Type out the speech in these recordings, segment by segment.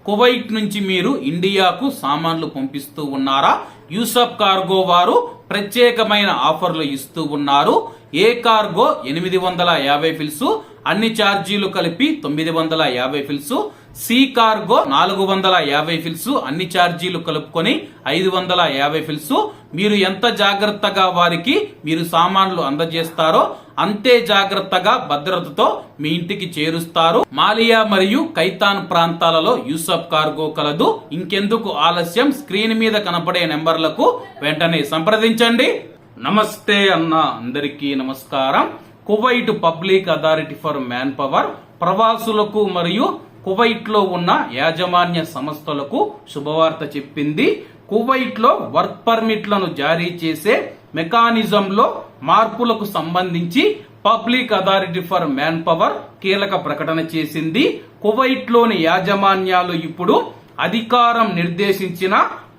Kuwait నుంచి మీరు ఇండియాకు సామాన్లు పంపిస్తూ ఉన్నారా? యూసఫ్ కార్గో వారు ప్రత్యేకమైన ఆఫర్లు ఇస్తూ ఉన్నారు. ఏ కార్గో 850 ఫిల్స్, అన్ని ఛార్జీలు కలిపి 950 ఫిల్స్. సి కార్గో 450 ఫిల్స్, అన్ని ఛార్జీలు కలుపుకొని 550 ఫిల్స్. మీరు ఎంత జాగ్రత్తగా వారికి మీరు సామాన్లు అందజేస్తారో అంతే జాగ్రత్తగా భద్రతతో మీ ఇంటికి చేరుస్తారు. మాలియా మరియు కైతాన్ ప్రాంతాలలో యూసఫ్ కార్గో కలదు. ఇంకెందుకు ఆలస్యం, స్క్రీన్ మీద కనపడే నెంబర్లకు వెంటనే సంప్రదించండి. నమస్తే అన్న, అందరికీ నమస్కారం. Kuwait public authority for manpower ప్రవాసులకు మరియు కువైట్ లో ఉన్న యాజమాన్య సంస్థలకు శుభవార్త చెప్పింది. కువైట్ లో వర్క్ పర్మిట్లను జారీ చేసే మెకానిజంలో మార్పులకు సంబంధించి public authority for man power కీలక ప్రకటన చేసింది. కువైట్ లోని యాజమాన్యాలు ఇప్పుడు అధికారం నిర్దేశించిన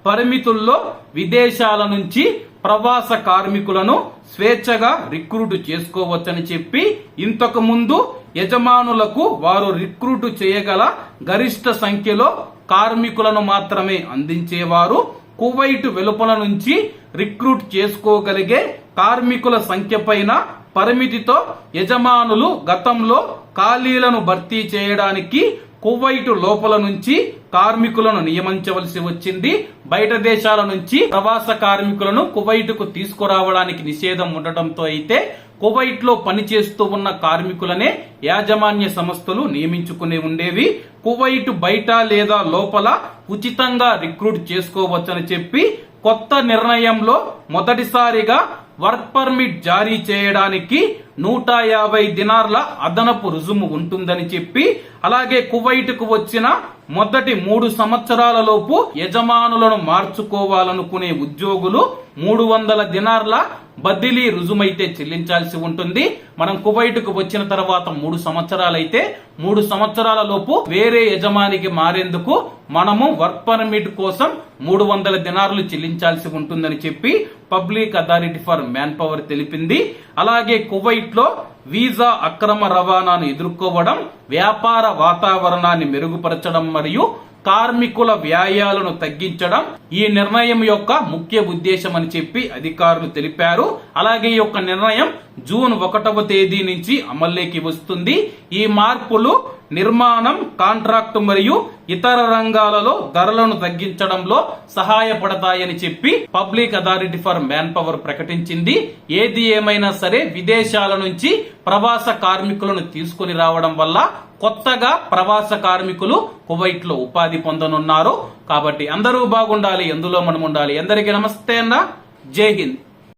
పరిమితుల్లో విదేశాల నుంచి ప్రవాస కార్మికులను స్వేచ్ఛగా రిక్రూట్ చేసుకోవచ్చని చెప్పి, ఇంతకు ముందు యజమానులకు వారు రిక్రూట్ చేయగల గరిష్ట సంఖ్యలో కార్మికులను మాత్రమే అందించేవారు. కువైట్ వెలుపల నుంచి రిక్రూట్ చేసుకోగలిగే కార్మికుల సంఖ్య పైన పరిమితితో యజమానులు గతంలో ఖాళీలను భర్తీ చేయడానికి కువైట్ లోపల నుంచి కార్మికులను నియమించవలసి వచ్చింది. బయట దేశాల నుంచి ప్రవాస కార్మికులను కువైట్ కు తీసుకురావడానికి నిషేధం ఉండటంతో అయితే కువైట్ లో పనిచేస్తూ ఉన్న కార్మికులనే యాజమాన్య సంస్థలు నియమించుకుని ఉండేవి. కువైట్ బయట లేదా లోపల ఉచితంగా రిక్రూట్ చేసుకోవచ్చని చెప్పి కొత్త నిర్ణయంలో మొదటిసారిగా వర్క్ పర్మిట్ జారీ చేయడానికి 150 దినార్ల అదనపు రుజుము ఉంటుందని చెప్పి, అలాగే కువైట్ కు వచ్చిన మొదటి 3 సంవత్సరాల లోపు యజమానులను మార్చుకోవాలనుకునే ఉద్యోగులు 300 దినార్ల బదిలీ రుజుమైతే చెల్లించాల్సి ఉంటుంది. మనం కువైట్ కు వచ్చిన తర్వాత 3 సంవత్సరాలైతే 3 సంవత్సరాల లోపు వేరే యజమానికి మారేందుకు మనము వర్క్ పర్మిట్ కోసం 300 దినార్లు చెల్లించాల్సి ఉంటుందని చెప్పి public authority for man power తెలిపింది. అలాగే కువైట్ లో వీసా అక్రమ రవాణాను ఎదుర్కోవడం, వ్యాపార వాతావరణాన్ని మెరుగుపరచడం మరియు కార్మికుల వ్యయాలను తగ్గించడం ఈ నిర్ణయం యొక్క ముఖ్య ఉద్దేశం అని చెప్పి అధికారులు తెలిపారు. అలాగే ఈ యొక్క నిర్ణయం జూన్ 1వ తేదీ నుంచి అమల్లోకి వస్తుంది. ఈ మార్పులు నిర్మాణం, కాంట్రాక్టు మరియు ఇతర రంగాలలో ధరలను తగ్గించడంలో సహాయపడతాయని చెప్పి public authority for man power ప్రకటించింది. ఏది ఏమైనా సరే విదేశాల నుంచి ప్రవాస కార్మికులను తీసుకుని రావడం వల్ల కొత్తగా ప్రవాస కార్మికులు కువైట్ లో ఉపాధి పొందనున్నారు. కాబట్టి అందరూ బాగుండాలి, ఎందులో మనం ఉండాలి. అందరికీ నమస్తే అన్న, జై హింద్.